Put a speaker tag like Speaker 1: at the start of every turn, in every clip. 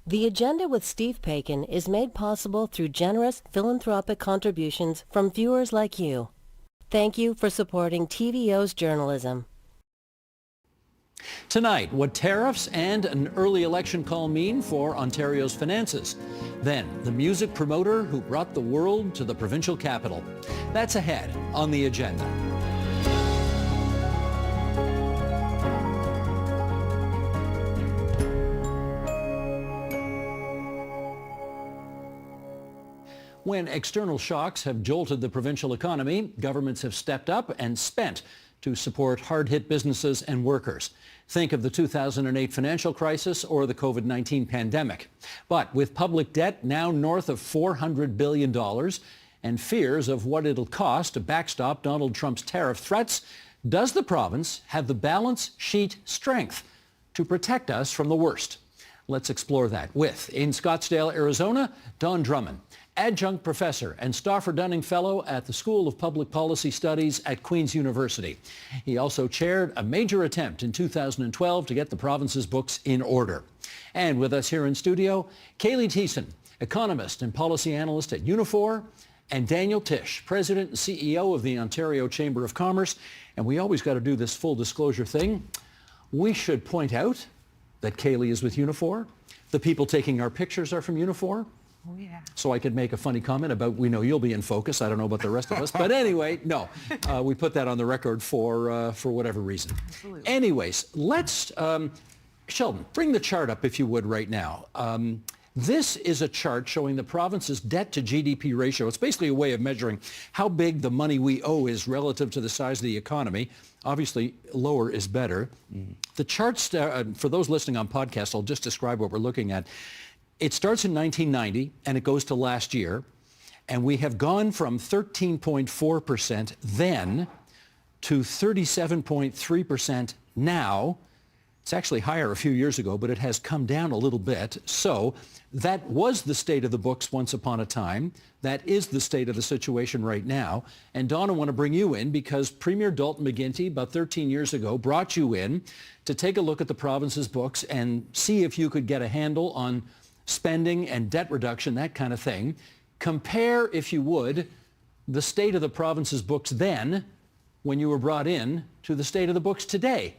Speaker 1: The Agenda with Steve Paikin is made possible through generous philanthropic contributions from viewers like you. Thank you for supporting TVO's journalism.
Speaker 2: Tonight, what tariffs and an early election call mean for Ontario's finances. Then, the music promoter who brought the world to the provincial capital. That's ahead on the agenda. When external shocks have jolted the provincial economy, governments have stepped up and spent to support hard-hit businesses and workers. Think of the 2008 financial crisis or the COVID-19 pandemic. But with public debt now north of $400 billion and fears of what it'll cost to backstop Donald Trump's tariff threats, does the province have the balance sheet strength to protect us from the worst? Let's explore that with, in Scottsdale, Arizona, Don Drummond, adjunct professor and Stauffer Dunning Fellow at the School of Public Policy Studies at Queen's University. He also chaired a major attempt in 2012 to get the province's books in order. And with us here in studio, Kaylee Thiessen, economist and policy analyst at Unifor, and Daniel Tisch, president and CEO of the Ontario Chamber of Commerce. And we always got to do this full disclosure thing. We should point out that Kaylee is with Unifor. The people taking our pictures are from Unifor.
Speaker 3: Oh, yeah.
Speaker 2: So I could make a funny comment about, we know you'll be in focus. I don't know about the rest of us. But anyway, no. We put that on the record for whatever reason.
Speaker 3: Absolutely.
Speaker 2: Anyways, let's, Sheldon, bring the chart up if you would right now. This is a chart showing the province's debt to GDP ratio. It's basically a way of measuring how big the money we owe is relative to the size of the economy. Obviously, lower is better. The chart, for those listening on podcast, I'll just describe what we're looking at. It starts in 1990 and it goes to last year, and we have gone from 13.4% then to 37.3% now. It's actually higher a few years ago, but it has come down a little bit. So that was the state of the books once upon a time. That is the state of the situation right now. And Don, I want to bring you in because Premier Dalton McGuinty, about 13 years ago, brought you in to take a look at the province's books and see if you could get a handle on spending and debt reduction, that kind of thing. Compare, if you would, the state of the province's books then, when you were brought in, to the state of the books today.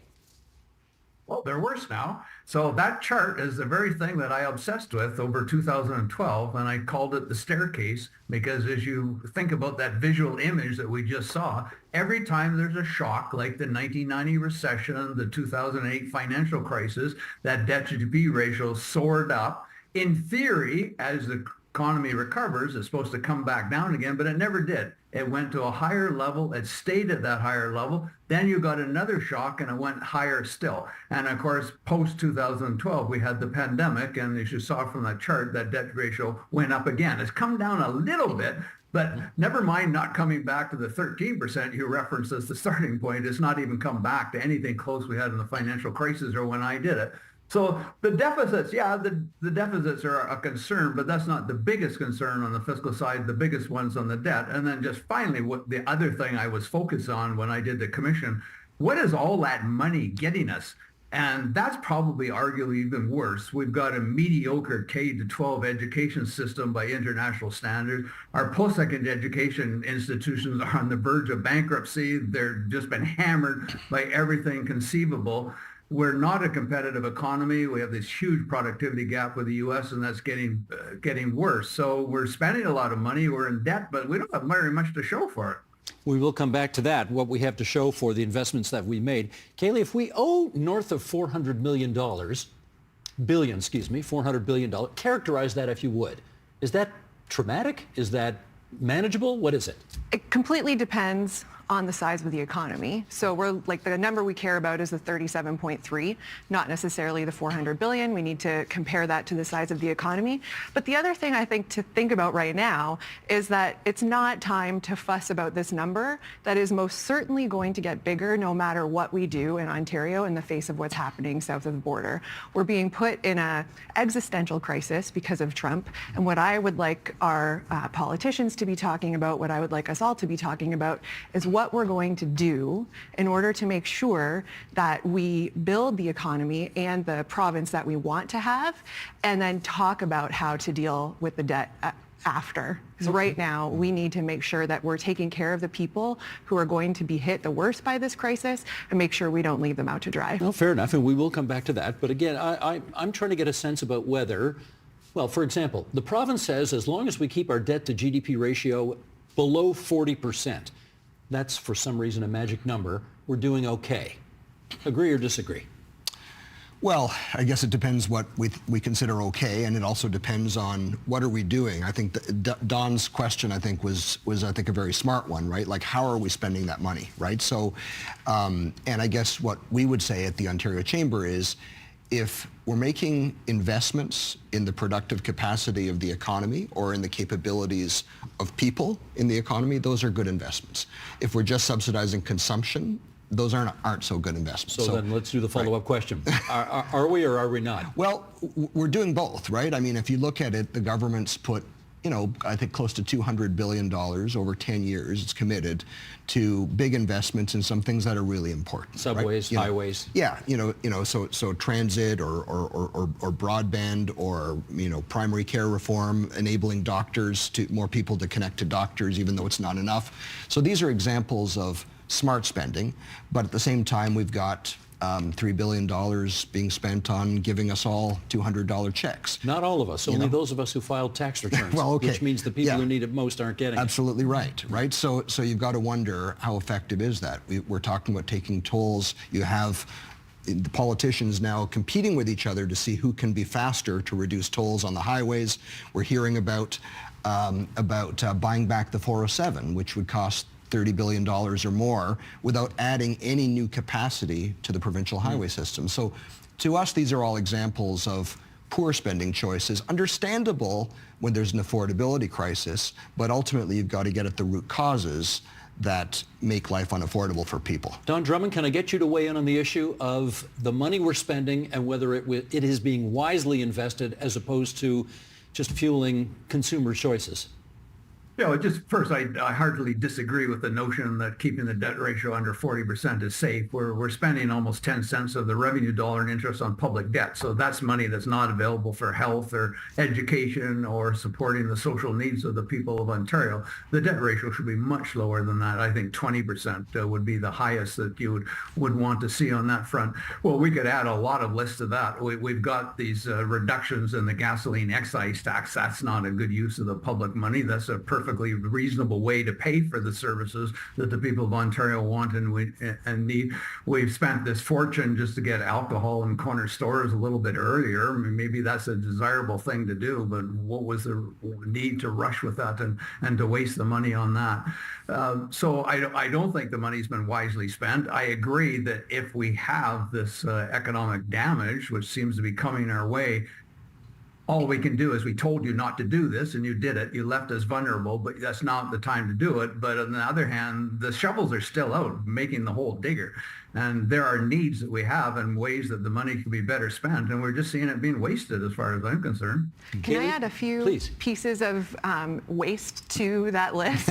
Speaker 4: Well, they're worse now. So that chart is the very thing that I obsessed with over 2012, and I called it the staircase, because as you think about that visual image that we just saw, every time there's a shock like the 1990 recession, the 2008 financial crisis, that debt to GDP ratio soared up. In theory, as the economy recovers, it's supposed to come back down again, but it never did. It went to a higher level. It stayed at that higher level. Then you got another shock and it went higher still. And of course, post 2012, we had the pandemic, and as you saw from that chart, that debt ratio went up again. It's come down a little bit, but never mind not coming back to the 13% you referenced as the starting point. It's not even come back to anything close we had in the financial crisis or when I did it. So the deficits, yeah, the deficits are a concern, but that's not the biggest concern on the fiscal side. The biggest one's on the debt. And then just finally, what the other thing I was focused on when I did the commission, what is all that money getting us? And that's probably arguably even worse. We've got a mediocre K-12 education system by international standards. Our post-secondary education institutions are on the verge of bankruptcy. They're just been hammered by everything conceivable. We're not a competitive economy. We have this huge productivity gap with the U.S., and that's getting worse. So we're spending a lot of money. We're in debt, but we don't have very much to show for it.
Speaker 2: We will come back to that, what we have to show for the investments that we made. Kaylee, if we owe north of $400 billion, $400 billion, characterize that if you would. Is that traumatic? Is that manageable? What is it?
Speaker 3: It completely depends on the size of the economy. So we're like, the number we care about is the 37.3, not necessarily the 400 billion. We need to compare that to the size of the economy. But the other thing I think to think about right now is that it's not time to fuss about this number. That is most certainly going to get bigger no matter what we do in Ontario in the face of what's happening south of the border. We're being put in an existential crisis because of Trump. And what I would like our politicians to be talking about, what I would like us all to be talking about, is what we're going to do in order to make sure that we build the economy and the province that we want to have, and then talk about how to deal with the debt after. Because right now, we need to make sure that we're taking care of the people who are going to be hit the worst by this crisis and make sure we don't leave them out to dry.
Speaker 2: Well, fair enough, and we will come back to that. But again, I'm trying to get a sense about whether, well, for example, the province says as long as we keep our debt to GDP ratio below 40%, that's for some reason a magic number, we're doing okay. Agree or disagree?
Speaker 5: Well, I guess it depends what we consider okay, and it also depends on what are we doing. I think Don's question, I think, was I think a very smart one, right? Like, how are we spending that money, right? So, and I guess what we would say at the Ontario Chamber is, if we're making investments in the productive capacity of the economy or in the capabilities of people in the economy, those are good investments. If we're just subsidizing consumption, those aren't so good investments.
Speaker 2: So then let's do the follow-up question. Are we or are we not?
Speaker 5: Well, we're doing both, right? I mean, if you look at it, the government's put, I think close to $200 billion over 10 years. It's committed to big investments in some things that are really important.
Speaker 2: Subways,
Speaker 5: right?
Speaker 2: highways.
Speaker 5: Yeah, so transit or broadband or, primary care reform, enabling more people to connect to doctors, even though it's not enough. So these are examples of smart spending, but at the same time, we've got $3 billion being spent on giving us all $200 checks.
Speaker 2: Not all of us, only those of us who filed tax returns,
Speaker 5: well, okay.
Speaker 2: Which means the people who need it most aren't getting
Speaker 5: Absolutely right, right? So you've got to wonder, how effective is that? We're talking about taking tolls. You have the politicians now competing with each other to see who can be faster to reduce tolls on the highways. We're hearing about buying back the 407, which would cost $30 billion or more without adding any new capacity to the provincial highway system. So to us, these are all examples of poor spending choices, understandable when there's an affordability crisis, but ultimately you've got to get at the root causes that make life unaffordable for people.
Speaker 2: Don Drummond, can I get you to weigh in on the issue of the money we're spending and whether it is being wisely invested as opposed to just fueling consumer choices?
Speaker 4: Just first, I heartily disagree with the notion that keeping the debt ratio under 40% is safe. We're spending almost 10 cents of the revenue dollar in interest on public debt. So that's money that's not available for health or education or supporting the social needs of the people of Ontario. The debt ratio should be much lower than that. I think 20% would be the highest that you would want to see on that front. Well, we could add a lot of lists to that. We've got these reductions in the gasoline excise tax. That's not a good use of the public money. That's a perfectly reasonable way to pay for the services that the people of Ontario want and need. We've spent this fortune just to get alcohol in corner stores a little bit earlier. I mean, maybe that's a desirable thing to do, but what was the need to rush with that and to waste the money on that? So I don't think the money's been wisely spent. I agree that if we have this economic damage, which seems to be coming our way, all we can do is, we told you not to do this and you did it. You left us vulnerable, but that's not the time to do it. But on the other hand, the shovels are still out, making the hole digger. And there are needs that we have and ways that the money can be better spent. And we're just seeing it being wasted as far as I'm concerned.
Speaker 3: Can I add a few pieces of waste to that list?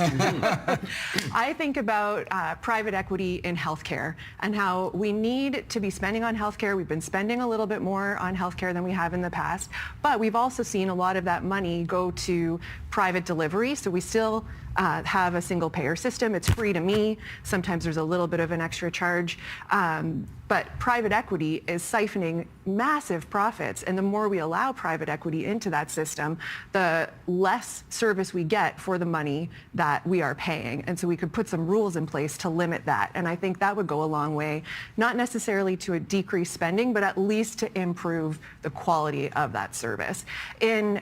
Speaker 3: I think about private equity in healthcare and how we need to be spending on healthcare. We've been spending a little bit more on healthcare than we have in the past, but we've also seen a lot of that money go to private delivery. So we still have a single payer system. It's free to me. Sometimes there's a little bit of an extra charge. But private equity is siphoning massive profits. And the more we allow private equity into that system, the less service we get for the money that we are paying. And so we could put some rules in place to limit that. And I think that would go a long way, not necessarily to a decrease spending, but at least to improve the quality of that service. In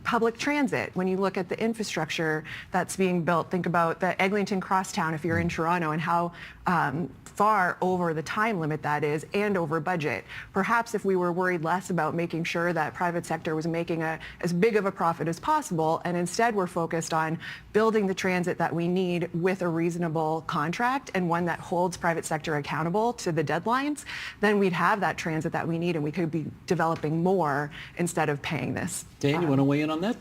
Speaker 3: public transit, when you look at the infrastructure that's being built, think about the Eglinton Crosstown if you're in Toronto and how far over the time limit that is and over budget. Perhaps if we were worried less about making sure that private sector was making as big of a profit as possible, and instead we're focused on building the transit that we need with a reasonable contract and one that holds private sector accountable to the deadlines, then we'd have that transit that we need and we could be developing more instead of paying this.
Speaker 2: Dan, you want to weigh in on that?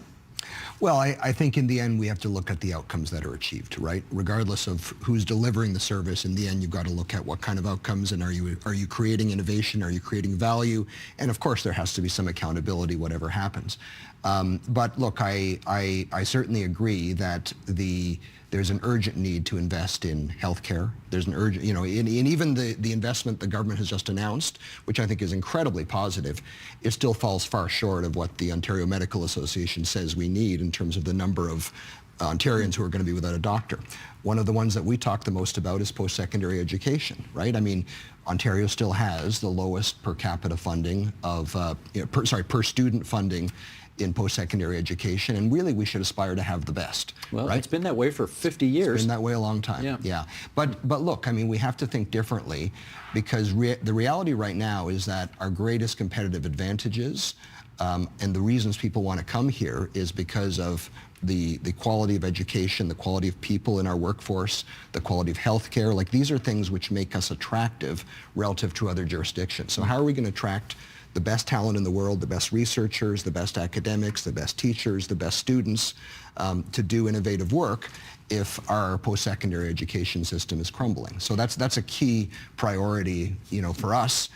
Speaker 5: Well, I think in the end we have to look at the outcomes that are achieved, right? Regardless of who's delivering the service, in the end you've got to look at what kind of outcomes, and are you creating innovation, are you creating value? And of course there has to be some accountability whatever happens. But look, I certainly agree that there's an urgent need to invest in healthcare. There's an urgent, in even the investment the government has just announced, which I think is incredibly positive, it still falls far short of what the Ontario Medical Association says we need in terms of the number of Ontarians who are going to be without a doctor. One of the ones that we talk the most about is post-secondary education, right? I mean, Ontario still has the lowest per capita funding of, per student funding in post-secondary education, and really we should aspire to have the best.
Speaker 2: Well,
Speaker 5: right?
Speaker 2: It's been that way for 50 years.
Speaker 5: It's been that way a long time. Yeah. But look, I mean, we have to think differently, because the reality right now is that our greatest competitive advantages and the reasons people want to come here is because of the quality of education, the quality of people in our workforce, the quality of healthcare. Like, these are things which make us attractive relative to other jurisdictions. So how are we going to attract the best talent in the world, the best researchers, the best academics, the best teachers, the best students to do innovative work if our post-secondary education system is crumbling? So that's a key priority, for us,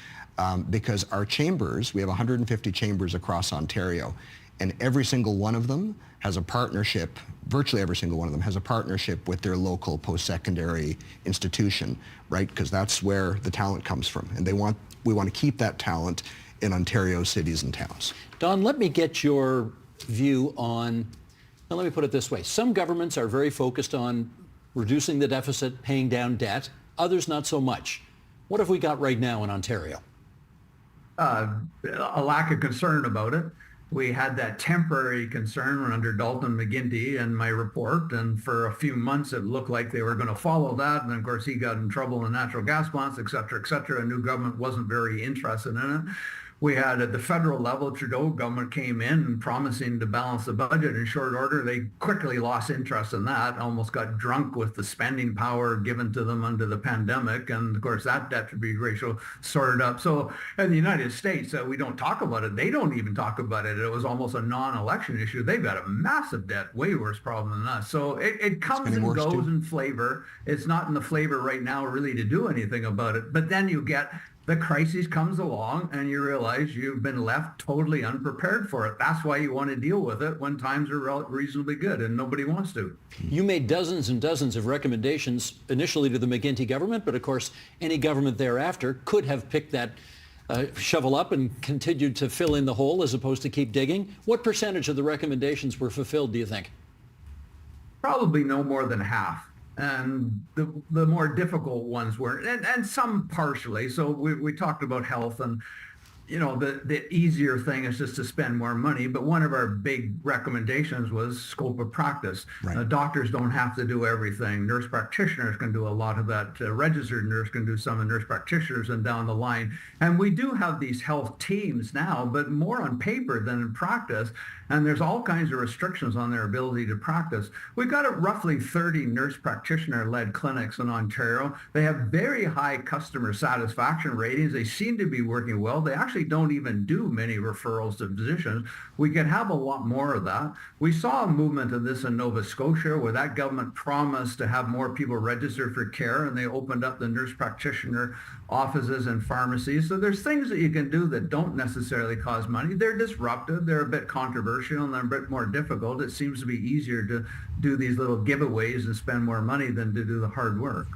Speaker 5: because our chambers, we have 150 chambers across Ontario, and every single one of them has a partnership, virtually every single one of them has a partnership with their local post-secondary institution, right? Because that's where the talent comes from, and we want to keep that talent in Ontario cities and towns.
Speaker 2: Don, let me get your view on, now let me put it this way. Some governments are very focused on reducing the deficit, paying down debt. Others not so much. What have we got right now in Ontario?
Speaker 4: A lack of concern about it. We had that temporary concern under Dalton McGuinty and my report, and for a few months it looked like they were going to follow that, and of course he got in trouble in natural gas plants, et cetera, et cetera. A new government wasn't very interested in it. We had at the federal level, Trudeau government came in promising to balance the budget in short order. They quickly lost interest in that, almost got drunk with the spending power given to them under the pandemic. And of course, that debt-to-GDP ratio sorted up. So in the United States, we don't talk about it. They don't even talk about it. It was almost a non-election issue. They've got a massive debt, way worse problem than us. So it comes and goes in flavor. It's not in the flavor right now really to do anything about it. But then you get the crisis comes along and you realize you've been left totally unprepared for it. That's why you want to deal with it when times are reasonably good, and nobody wants to.
Speaker 2: You made dozens and dozens of recommendations initially to the McGuinty government, but of course any government thereafter could have picked that shovel up and continued to fill in the hole as opposed to keep digging. What percentage of the recommendations were fulfilled, do you think?
Speaker 4: Probably no more than half. And the more difficult ones were, and some partially. So we talked about health, and the easier thing is just to spend more money. But one of our big recommendations was scope of practice.
Speaker 5: Right.
Speaker 4: Doctors don't have to do everything. Nurse practitioners can do a lot of that. Registered nurse can do some, and nurse practitioners and down the line. And we do have these health teams now, but more on paper than in practice. And there's all kinds of restrictions on their ability to practice. We've got roughly 30 nurse practitioner-led clinics in Ontario. They have very high customer satisfaction ratings. They seem to be working well. They actually don't even do many referrals to physicians. We can have a lot more of that. We saw a movement of this in Nova Scotia, where that government promised to have more people registered for care, and they opened up the nurse practitioner offices and pharmacies. So there's things that you can do that don't necessarily cost money. They're disruptive. They're a bit controversial, and they're a bit more difficult. It seems to be easier to do these little giveaways and spend more money than to do the hard work.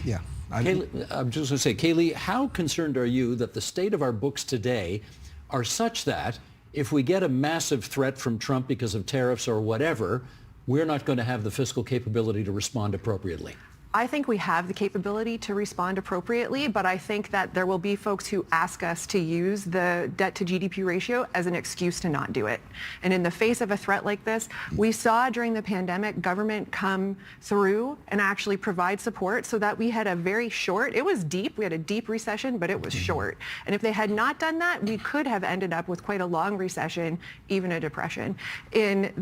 Speaker 5: Yeah.
Speaker 2: Kaylee, I'm just going to say, Kaylee, how concerned are you that the state of our books today are such that if we get a massive threat from Trump because of tariffs or whatever, we're not going to have the fiscal capability to respond appropriately?
Speaker 3: I think we have the capability to respond appropriately, but I think that there will be folks who ask us to use the debt to GDP ratio as an excuse to not do it. And in the face of a threat like this, we saw during the pandemic government come through and actually provide support so that we had a very short, it was deep, we had a deep recession, but it was short. And if they had not done that, we could have ended up with quite a long recession, even a depression. In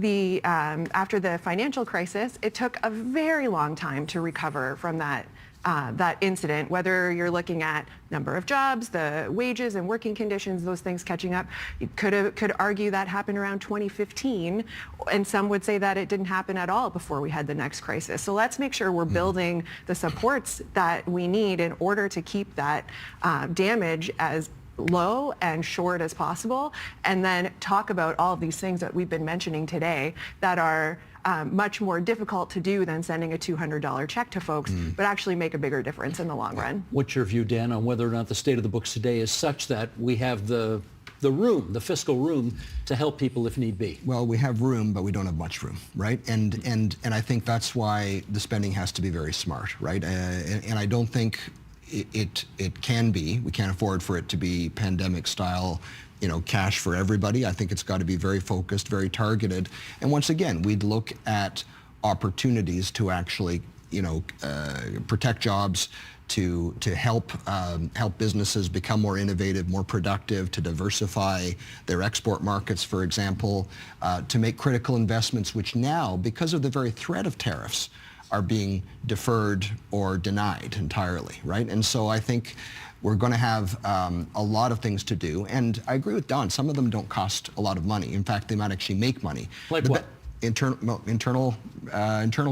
Speaker 3: after the financial crisis, it took a very long time to recover from that that incident, whether you're looking at number of jobs, the wages and working conditions, those things catching up. You could argue that happened around 2015, and some would say that it didn't happen at all before we had the next crisis. So let's make sure we're building the supports that we need in order to keep that damage as low and short as possible, and then talk about all of these things that we've been mentioning today that are much more difficult to do than sending a $200 check to folks, but actually make a bigger difference in the long run.
Speaker 2: What's your view, Dan, on whether or not the state of the books today is such that we have the room, the fiscal room, to help people if need be?
Speaker 5: Well, we have room, but we don't have much room, right? And I think that's why the spending has to be very smart, right? And I don't think it can be. We can't afford for it to be pandemic style, cash for everybody. I think it's got to be very focused, very targeted. And once again, we'd look at opportunities to actually, protect jobs, to help businesses become more innovative, more productive, to diversify their export markets, for example, to make critical investments, which now, because of the very threat of tariffs, are being deferred or denied entirely, right? And so I think we're going to have a lot of things to do. And I agree with Don, some of them don't cost a lot of money. In fact, they might actually make money.
Speaker 2: Like what?
Speaker 5: Internal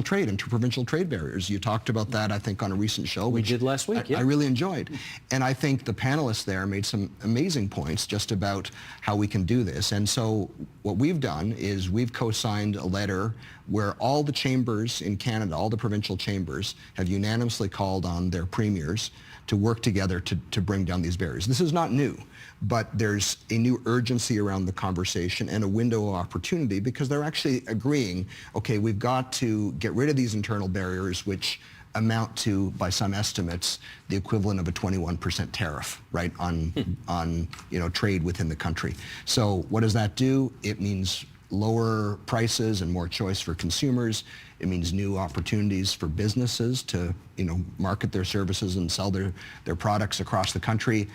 Speaker 5: trade, interprovincial trade barriers. You talked about that, I think, on a recent show.
Speaker 2: We did last week, yeah.
Speaker 5: I really enjoyed. And I think the panelists there made some amazing points just about how we can do this. And so what we've done is we've co-signed a letter where all the chambers in Canada, all the provincial chambers, have unanimously called on their premiers to work together to bring down these barriers. This is not new, but there's a new urgency around the conversation and a window of opportunity because they're actually agreeing, okay, we've got to get rid of these internal barriers which amount to, by some estimates, the equivalent of a 21% tariff, right, on trade within the country. So what does that do? It means lower prices and more choice for consumers. It means new opportunities for businesses to, market their services and sell their products across the country.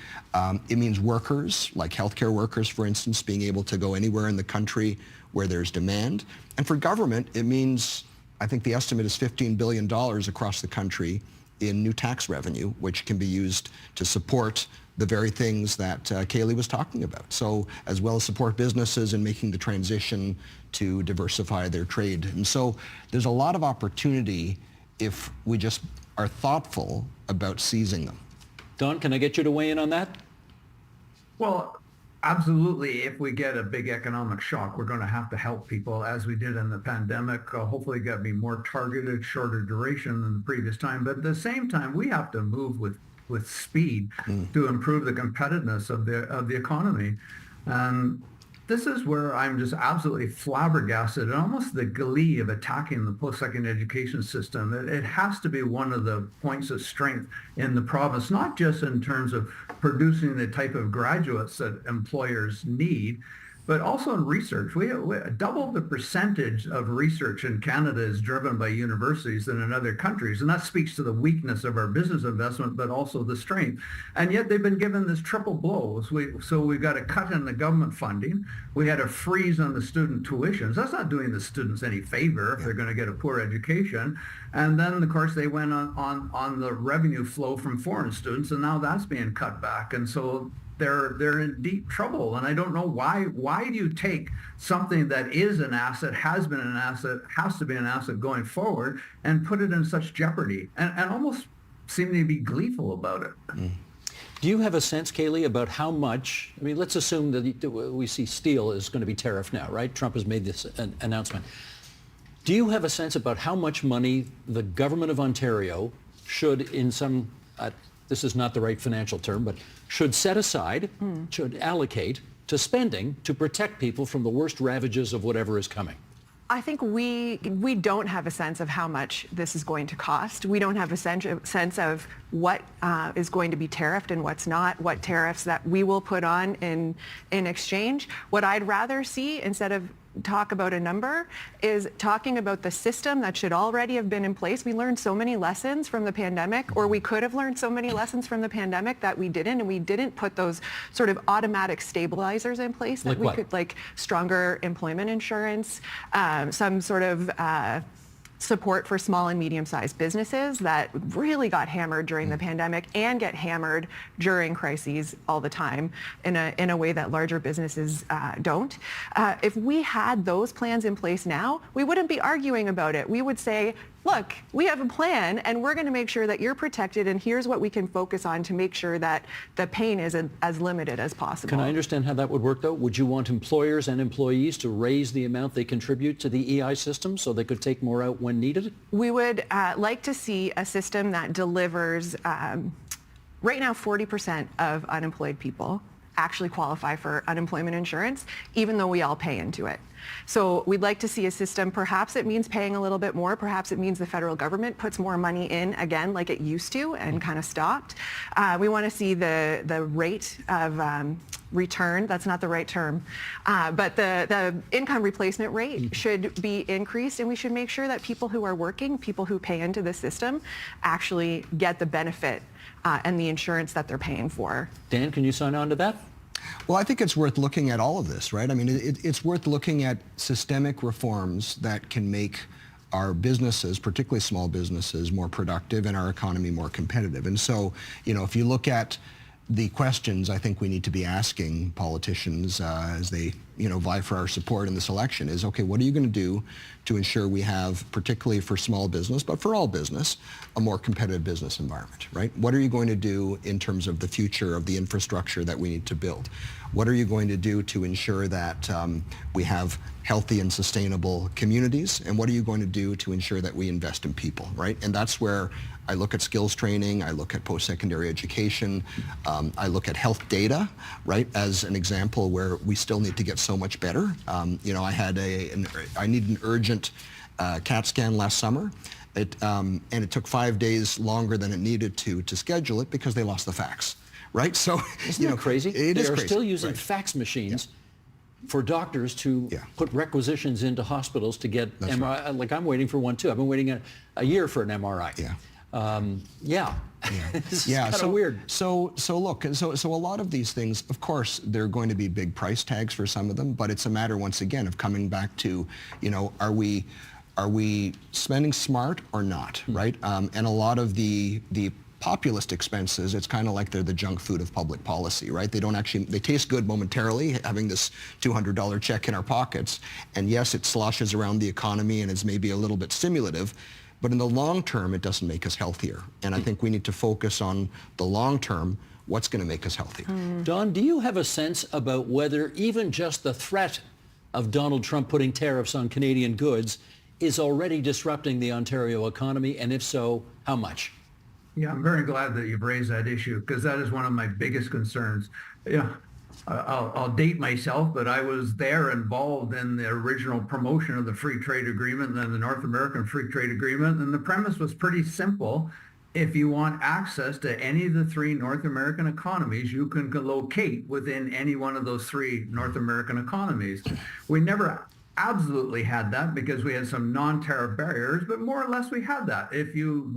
Speaker 5: It means workers, like healthcare workers, for instance, being able to go anywhere in the country where there's demand. And for government, it means, I think the estimate is $15 billion across the country in new tax revenue, which can be used to support the very things that Kaylee was talking about. So as well as support businesses in making the transition to diversify their trade. And so there's a lot of opportunity if we just are thoughtful about seizing them.
Speaker 2: Don, can I get you to weigh in on that?
Speaker 4: Well, absolutely. If we get a big economic shock, we're going to have to help people as we did in the pandemic. Hopefully got to be more targeted, shorter duration than the previous time. But at the same time, we have to move with speed to improve the competitiveness of the economy. And this is where I'm just absolutely flabbergasted and almost the glee of attacking the post-secondary education system. It has to be one of the points of strength in the province, not just in terms of producing the type of graduates that employers need, but also in research. We double the percentage of research in Canada is driven by universities than in other countries. And that speaks to the weakness of our business investment, but also the strength. And yet they've been given this triple blow. So we've got a cut in the government funding. We had a freeze on the student tuitions. That's not doing the students any favor if they're going to get a poor education. And then, of course, they went on the revenue flow from foreign students, and now that's being cut back. And so they're in deep trouble. And I don't know why do you take something that is an asset, has been an asset, has to be an asset going forward, and put it in such jeopardy and almost seem to be gleeful about it.
Speaker 2: Do you have a sense, Kaylee, about how much, let's assume that we see steel is going to be tariffed now, right? Trump has made this announcement. Do you have a sense about how much money the government of Ontario should, in some, this is not the right financial term, but should set aside, should allocate to spending to protect people from the worst ravages of whatever is coming?
Speaker 3: I think we don't have a sense of how much this is going to cost. We don't have a sense of what is going to be tariffed and what's not, what tariffs that we will put on in exchange. What I'd rather see, instead of talk about a number, is talking about the system that should already have been in place. We learned so many lessons from the pandemic, or we could have learned so many lessons from the pandemic that we didn't, and we didn't put those sort of automatic stabilizers in place that we could, like stronger employment insurance, some sort of support for small and medium-sized businesses that really got hammered during the pandemic and get hammered during crises all the time in a way that larger businesses don't. If we had those plans in place now, we wouldn't be arguing about it. We would say, look, we have a plan and we're going to make sure that you're protected, and here's what we can focus on to make sure that the pain is as limited as possible.
Speaker 2: Can I understand how that would work, though? Would you want employers and employees to raise the amount they contribute to the EI system so they could take more out when needed?
Speaker 3: We would like to see a system that delivers, right now 40% of unemployed people actually qualify for unemployment insurance, even though we all pay into it. So we'd like to see a system, perhaps it means paying a little bit more, perhaps it means the federal government puts more money in again like it used to and kind of stopped. We want to see the rate of return, that's not the right term, but the income replacement rate should be increased, and we should make sure that people who are working, people who pay into the system, actually get the benefit and the insurance that they're paying for.
Speaker 2: Dan, can you sign on to that?
Speaker 5: Well, I think it's worth looking at all of this, right? I mean, it's worth looking at systemic reforms that can make our businesses, particularly small businesses, more productive and our economy more competitive. And so, if you look at the questions I think we need to be asking politicians as they, vie for our support in this election is, okay, what are you going to do to ensure we have, particularly for small business, but for all business, a more competitive business environment, right? What are you going to do in terms of the future of the infrastructure that we need to build? What are you going to do to ensure that we have healthy and sustainable communities? And what are you going to do to ensure that we invest in people, right? And that's where I look at skills training, I look at post-secondary education, I look at health data, right, as an example where we still need to get so much better. I needed an urgent CAT scan last summer. And it took 5 days longer than it needed to schedule it because they lost the fax, right? So,
Speaker 2: Isn't that crazy?
Speaker 5: It is
Speaker 2: They are
Speaker 5: crazy.
Speaker 2: still using
Speaker 5: Right.
Speaker 2: fax machines for doctors to put requisitions into hospitals to get
Speaker 5: That's
Speaker 2: MRI. Like I'm waiting for one too. I've been waiting a year for an MRI. This is kind of weird.
Speaker 5: So look, so a lot of these things, of course, they're going to be big price tags for some of them, but it's a matter once again of coming back to, are we spending smart or not, right? And a lot of the populist expenses, it's kind of like they're the junk food of public policy, right? They taste good momentarily, having this $200 check in our pockets. And yes, it sloshes around the economy and is maybe a little bit stimulative, but in the long term, it doesn't make us healthier. And I think we need to focus on the long term, what's going to make us healthy.
Speaker 2: Don, do you have a sense about whether even just the threat of Donald Trump putting tariffs on Canadian goods is already disrupting the Ontario economy? And if so, how much?
Speaker 4: Yeah, I'm very glad that you've raised that issue because that is one of my biggest concerns. Yeah, I'll date myself, but I was there involved in the original promotion of the Free Trade Agreement and then the North American Free Trade Agreement. And the premise was pretty simple. If you want access to any of the three North American economies, you can locate within any one of those three North American economies. We never absolutely had that because we had some non-tariff barriers, but more or less we had that. If you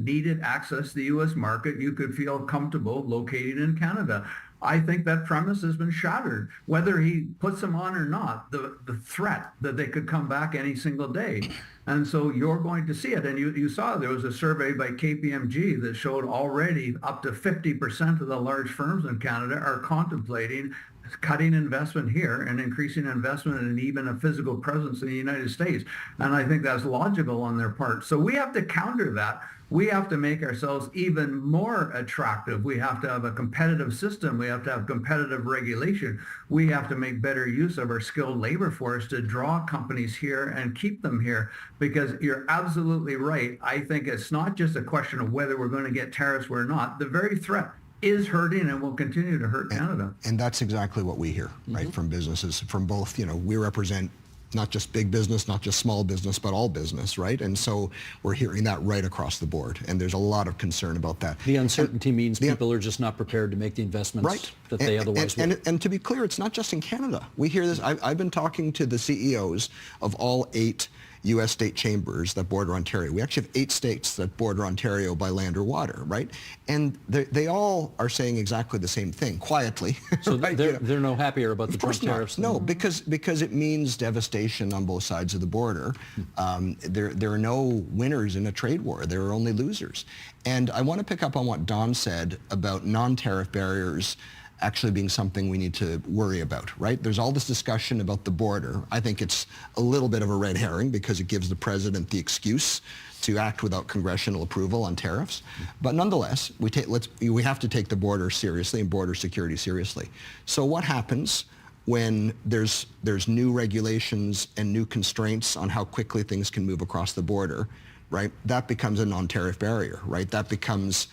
Speaker 4: needed access to the U.S. market, you could feel comfortable locating in Canada. I think that premise has been shattered. Whether he puts them on or not, the threat that they could come back any single day. And so you're going to see it. And you saw there was a survey by KPMG that showed already up to 50% of the large firms in Canada are contemplating cutting investment here and increasing investment and even a physical presence in the United States. And I think that's logical on their part. So we have to counter that. We have to make ourselves even more attractive. We have to have a competitive system. We have to have competitive regulation. We have to make better use of our skilled labor force to draw companies here and keep them here, because you're absolutely right. I think it's not just a question of whether we're going to get tariffs or not. The very threat is hurting and will continue to hurt Canada.
Speaker 5: And that's exactly what we hear, right, from businesses, from both, we represent not just big business, not just small business, but all business, right? And so we're hearing that right across the board. And there's a lot of concern about that.
Speaker 2: The uncertainty means people are just not prepared to make the investments that they otherwise would.
Speaker 5: And to be clear, it's not just in Canada. We hear this. I've been talking to the CEOs of all 8 U.S. state chambers that border Ontario. We actually have 8 states that border Ontario by land or water, right? And they all are saying exactly the same thing, quietly.
Speaker 2: So
Speaker 5: right?
Speaker 2: they're no happier about the
Speaker 5: Of
Speaker 2: Trump
Speaker 5: course not.
Speaker 2: tariffs?
Speaker 5: No, because it means devastation on both sides of the border. There are no winners in a trade war. There are only losers. And I want to pick up on what Don said about non-tariff barriers actually being something we need to worry about, right? There's all this discussion about the border. I think it's a little bit of a red herring because it gives the president the excuse to act without congressional approval on tariffs. But nonetheless, we have to take the border seriously and border security seriously. So what happens when there's new regulations and new constraints on how quickly things can move across the border, right? That becomes a non-tariff barrier, right? That becomes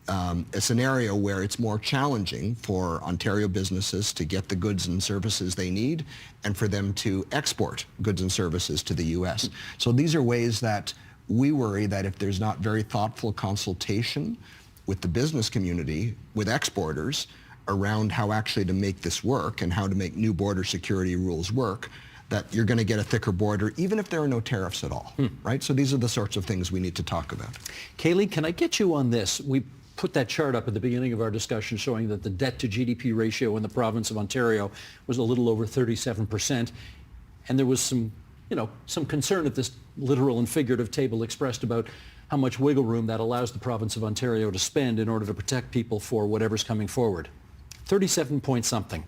Speaker 5: a scenario where it's more challenging for Ontario businesses to get the goods and services they need and for them to export goods and services to the U.S. So these are ways that we worry that if there's not very thoughtful consultation with the business community, with exporters, around how actually to make this work and how to make new border security rules work, that you're going to get a thicker border, even if there are no tariffs at all, right? So these are the sorts of things we need to talk about.
Speaker 2: Kaylee, can I get you on this? We put that chart up at the beginning of our discussion showing that the debt to GDP ratio in the province of Ontario was a little over 37%. And there was some concern at this literal and figurative table expressed about how much wiggle room that allows the province of Ontario to spend in order to protect people for whatever's coming forward. 37 point something.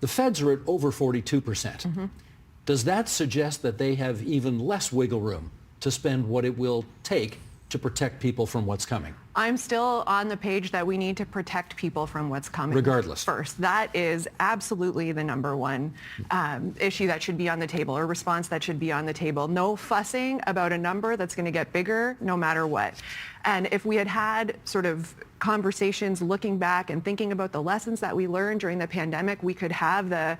Speaker 2: The feds are at over 42%. Does that suggest that they have even less wiggle room to spend what it will take to protect people from what's coming?
Speaker 3: I'm still on the page that we need to protect people from what's coming.
Speaker 2: Regardless.
Speaker 3: First, that is absolutely the number one issue that should be on the table, or response that should be on the table. No fussing about a number that's going to get bigger no matter what. And if we had sort of conversations looking back and thinking about the lessons that we learned during the pandemic, we could have the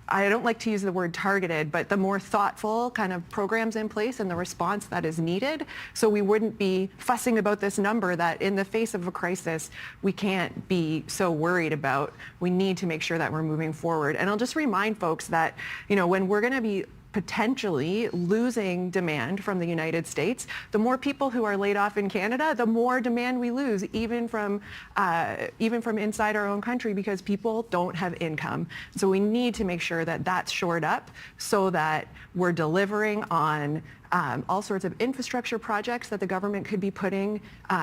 Speaker 3: I don't like to use the word targeted, but the more thoughtful kind of programs in place and the response that is needed, so we wouldn't be fussing about this number that in the face of a crisis we can't be so worried about. We need to make sure that we're moving forward. And I'll just remind folks that, when we're going to be potentially losing demand from the United States, the more people who are laid off in Canada, the more demand we lose, even from inside our own country, because people don't have income. So we need to make sure that that's shored up so that we're delivering on all sorts of infrastructure projects that the government could be putting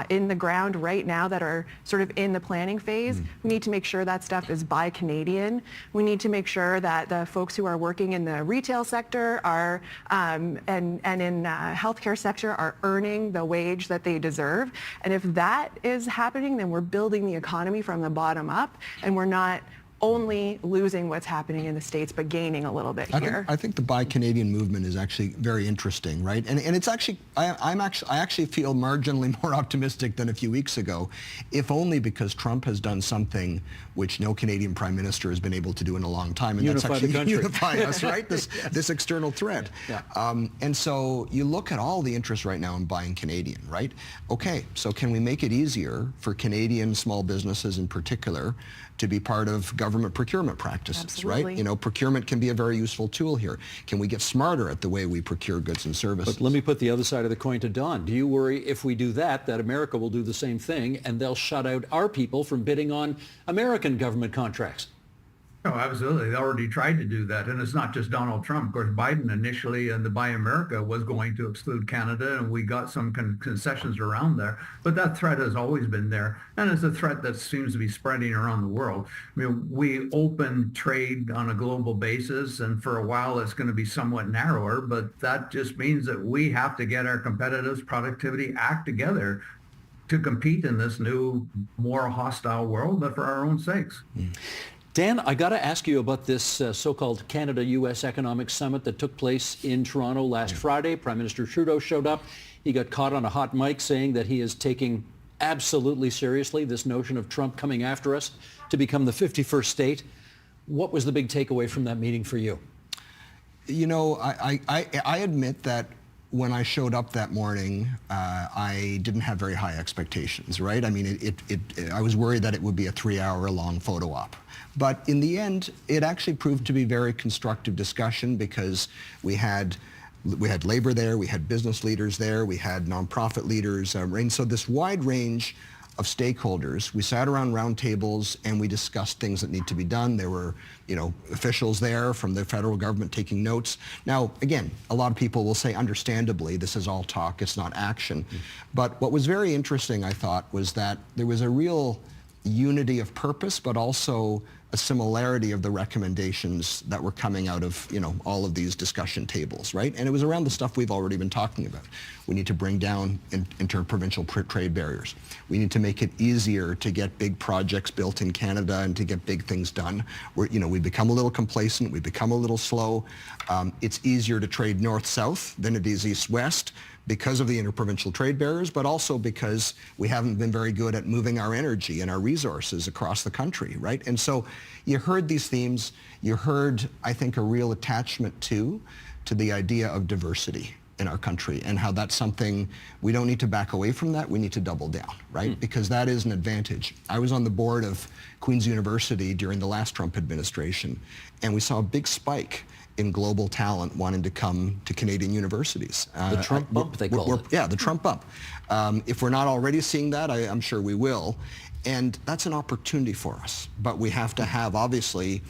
Speaker 3: in the ground right now that are sort of in the planning phase. We need to make sure that stuff is buy Canadian. We need to make sure that the folks who are working in the retail sector are and in healthcare sector are earning the wage that they deserve. And if that is happening, then we're building the economy from the bottom up, and we're not only losing what's happening in the States, but gaining a little bit here.
Speaker 5: I think the Buy Canadian movement is actually very interesting, right? And it's actually, I actually feel marginally more optimistic than a few weeks ago, if only because Trump has done something which no Canadian Prime Minister has been able to do in a long time, and
Speaker 2: Unify
Speaker 5: that's actually
Speaker 2: unify
Speaker 5: us, right? This external threat.
Speaker 2: Yeah.
Speaker 5: And so you look at all the interest right now in buying Canadian, right? Okay, so can we make it easier for Canadian small businesses in particular to be part of government procurement practices,
Speaker 3: Absolutely.
Speaker 5: right? Procurement can be a very useful tool here. Can we get smarter at the way we procure goods and services?
Speaker 2: But let me put the other side of the coin to Don. Do you worry if we do that America will do the same thing and they'll shut out our people from bidding on American government contracts?
Speaker 4: No, absolutely. They already tried to do that. And it's not just Donald Trump. Of course, Biden initially and the Buy America was going to exclude Canada, and we got some concessions around there. But that threat has always been there. And it's a threat that seems to be spreading around the world. I mean, we open trade on a global basis, and for a while it's going to be somewhat narrower, but that just means that we have to get our competitive productivity act together to compete in this new, more hostile world, but for our own sakes.
Speaker 2: Dan, I got to ask you about this so-called Canada-U.S. Economic Summit that took place in Toronto last Friday. Prime Minister Trudeau showed up. He got caught on a hot mic saying that he is taking absolutely seriously this notion of Trump coming after us to become the 51st state. What was the big takeaway from that meeting for you?
Speaker 5: I admit that when I showed up that morning, I didn't have very high expectations, right? I mean, I was worried that it would be a 3-hour-long photo op. But in the end, it actually proved to be very constructive discussion because we had we had labor there, we had business leaders there, we had nonprofit leaders, and so this wide range of stakeholders. We sat around round tables and we discussed things that need to be done. There were, officials there from the federal government taking notes. Now, again, a lot of people will say, understandably, this is all talk, it's not action. But what was very interesting, I thought, was that there was a real unity of purpose, but also a similarity of the recommendations that were coming out of, all of these discussion tables, right? And it was around the stuff we've already been talking about. We need to bring down interprovincial trade barriers. We need to make it easier to get big projects built in Canada and to get big things done. We've become a little complacent, we've become a little slow. It's easier to trade north-south than it is east-west, because of the interprovincial trade barriers, but also because we haven't been very good at moving our energy and our resources across the country, right? And so you heard these themes, you heard, I think, a real attachment to the idea of diversity in our country and how that's something we don't need to back away from that, we need to double down, right? Because that is an advantage. I was on the board of Queen's University during the last Trump administration, and we saw a big spike in global talent wanting to come to Canadian universities.
Speaker 2: The Trump bump, they call it.
Speaker 5: Yeah, the Trump bump. If we're not already seeing that, I'm sure we will. And that's an opportunity for us. But we have to have, obviously,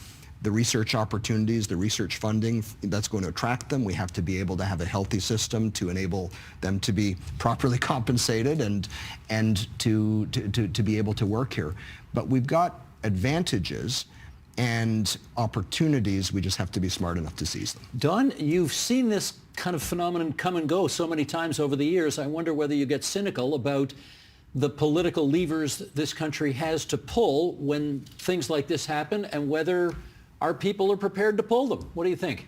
Speaker 5: the research opportunities, the research funding that's going to attract them. We have to be able to have a healthy system to enable them to be properly compensated and to be able to work here. But we've got advantages and opportunities, we just have to be smart enough to seize them.
Speaker 2: Don, you've seen this kind of phenomenon come and go so many times over the years. I wonder whether you get cynical about the political levers this country has to pull when things like this happen and whether our people are prepared to pull them. What do you think?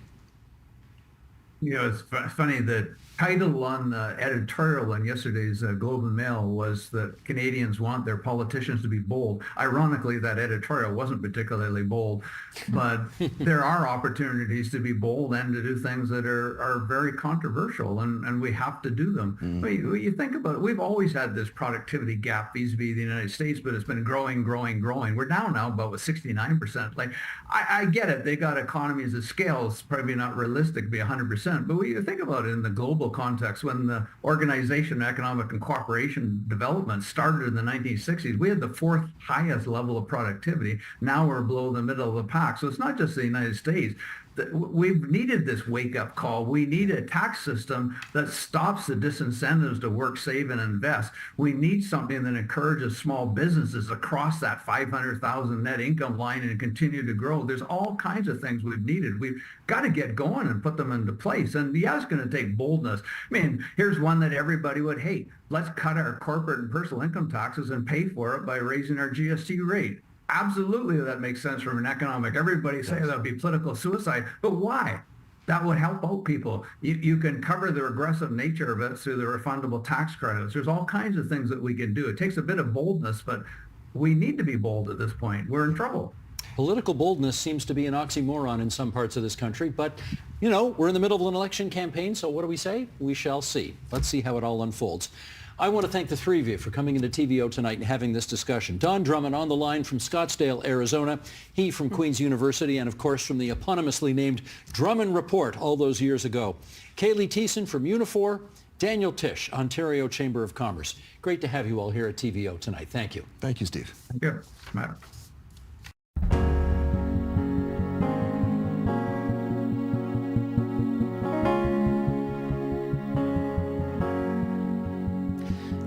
Speaker 4: It's funny that title on the editorial in yesterday's Globe and Mail was that Canadians want their politicians to be bold. Ironically, that editorial wasn't particularly bold, but there are opportunities to be bold and to do things that are very controversial, and we have to do them. You think about it, we've always had this productivity gap vis-a-vis the United States, but it's been growing. We're now about with 69%. Like, I get it, they got economies of scale. It's probably not realistic to be 100%, but when you think about it in the global context, when the Organization of Economic and Cooperation Development started in the 1960s, we had the fourth highest level of productivity. Now we're below the middle of the pack. So it's not just the United States. We've needed this wake-up call. We need a tax system that stops the disincentives to work, save, and invest. We need something that encourages small businesses across that 500,000 net income line and continue to grow. There's all kinds of things we've needed. We've got to get going and put them into place. And yeah, it's going to take boldness. I mean, here's one that everybody would hate. Let's cut our corporate and personal income taxes and pay for it by raising our GST rate. Absolutely, that makes sense from an economic. Everybody say that would be political suicide, but why? That would help out people. You can cover the regressive nature of it through the refundable tax credits. There's all kinds of things that we can do. It takes a bit of boldness, but we need to be bold at this point. We're in trouble.
Speaker 2: Political boldness seems to be an oxymoron in some parts of this country, but, we're in the middle of an election campaign, so what do we say? We shall see. Let's see how it all unfolds. I want to thank the three of you for coming into TVO tonight and having this discussion. Don Drummond on the line from Scottsdale, Arizona. He from Queen's University and, of course, from the eponymously named Drummond Report all those years ago. Kaylee Thiessen from Unifor. Daniel Tisch, Ontario Chamber of Commerce. Great to have you all here at TVO tonight. Thank you.
Speaker 5: Thank you, Steve.
Speaker 4: Thank you. Matter.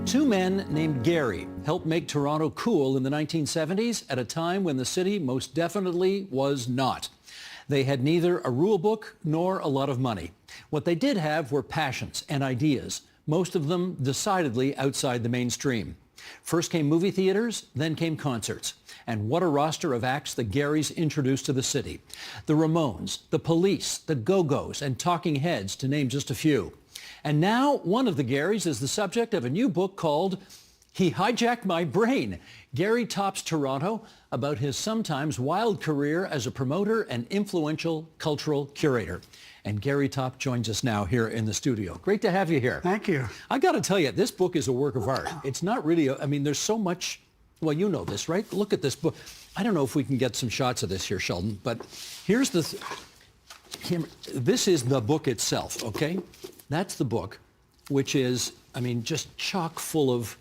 Speaker 2: Two men named Gary helped make Toronto cool in the 1970s at a time when the city most definitely was not. They had neither a rule book nor a lot of money. What they did have were passions and ideas, most of them decidedly outside the mainstream. First came movie theaters, then came concerts. And what a roster of acts the Garys introduced to the city. The Ramones, the Police, the Go-Go's, and Talking Heads, to name just a few. And now one of the Garys is the subject of a new book called He Hijacked My Brain. Gary tops Toronto about his sometimes wild career as a promoter and influential cultural curator. And Gary Top joins us now here in the studio. Great to have you here.
Speaker 6: Thank you.
Speaker 2: I got to tell you, this book is a work of art. It's not really, there's so much, well, you know this, right? Look at this book. I don't know if we can get some shots of this here, Sheldon, but here's This is the book itself, okay? That's the book, which is, I mean, just chock full of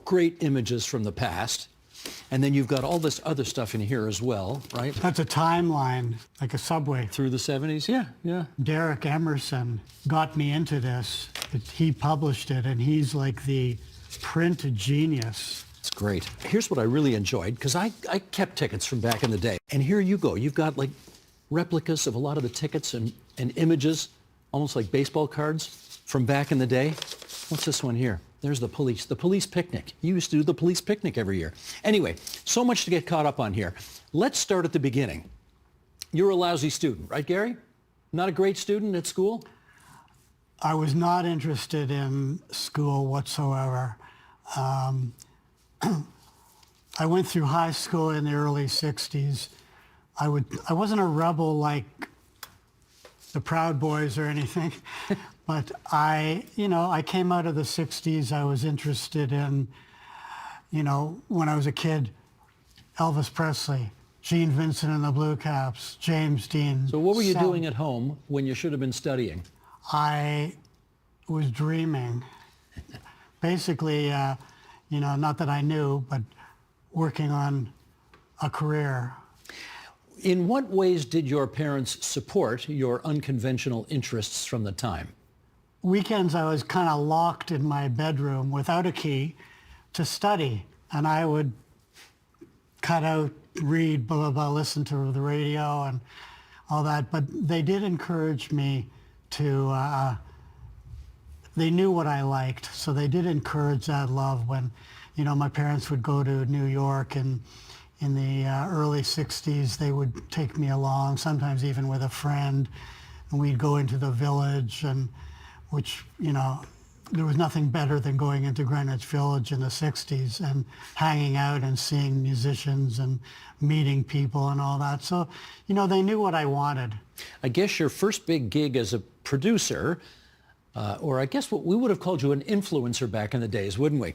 Speaker 2: great images from the past. And then you've got all this other stuff in here as well, right?
Speaker 6: That's a timeline, like a subway.
Speaker 2: Through the 70s? Yeah, yeah.
Speaker 6: Derek Emerson got me into this. He published it, and he's like the print genius.
Speaker 2: It's great. Here's what I really enjoyed, because I kept tickets from back in the day. And here you go. You've got like replicas of a lot of the tickets and images, almost like baseball cards from back in the day. What's this one here? There's the police picnic. You used to do the police picnic every year. Anyway, so much to get caught up on here. Let's start at the beginning. You're a lousy student, right, Gary? Not a great student at school?
Speaker 6: I was not interested in school whatsoever. I went through high school in the early 60s. I wasn't a rebel like the Proud Boys or anything, but I came out of the 60s. I was interested in, when I was a kid, Elvis Presley, Gene Vincent and the Blue Caps, James Dean.
Speaker 2: So what were you doing at home when you should have been studying?
Speaker 6: I was dreaming. Basically, not that I knew, but working on a career.
Speaker 2: In what ways did your parents support your unconventional interests from the time?
Speaker 6: Weekends I was kind of locked in my bedroom without a key to study, and I would cut out, read, blah, blah, blah, listen to the radio and all that. But they did encourage me to, they knew what I liked, so they did encourage that love when, my parents would go to New York, and in the early 60s, they would take me along, sometimes even with a friend, and we'd go into the village, and which, there was nothing better than going into Greenwich Village in the 60s and hanging out and seeing musicians and meeting people and all that. So, they knew what I wanted.
Speaker 2: I guess your first big gig as a producer, or I guess what we would have called you an influencer back in the days, wouldn't we?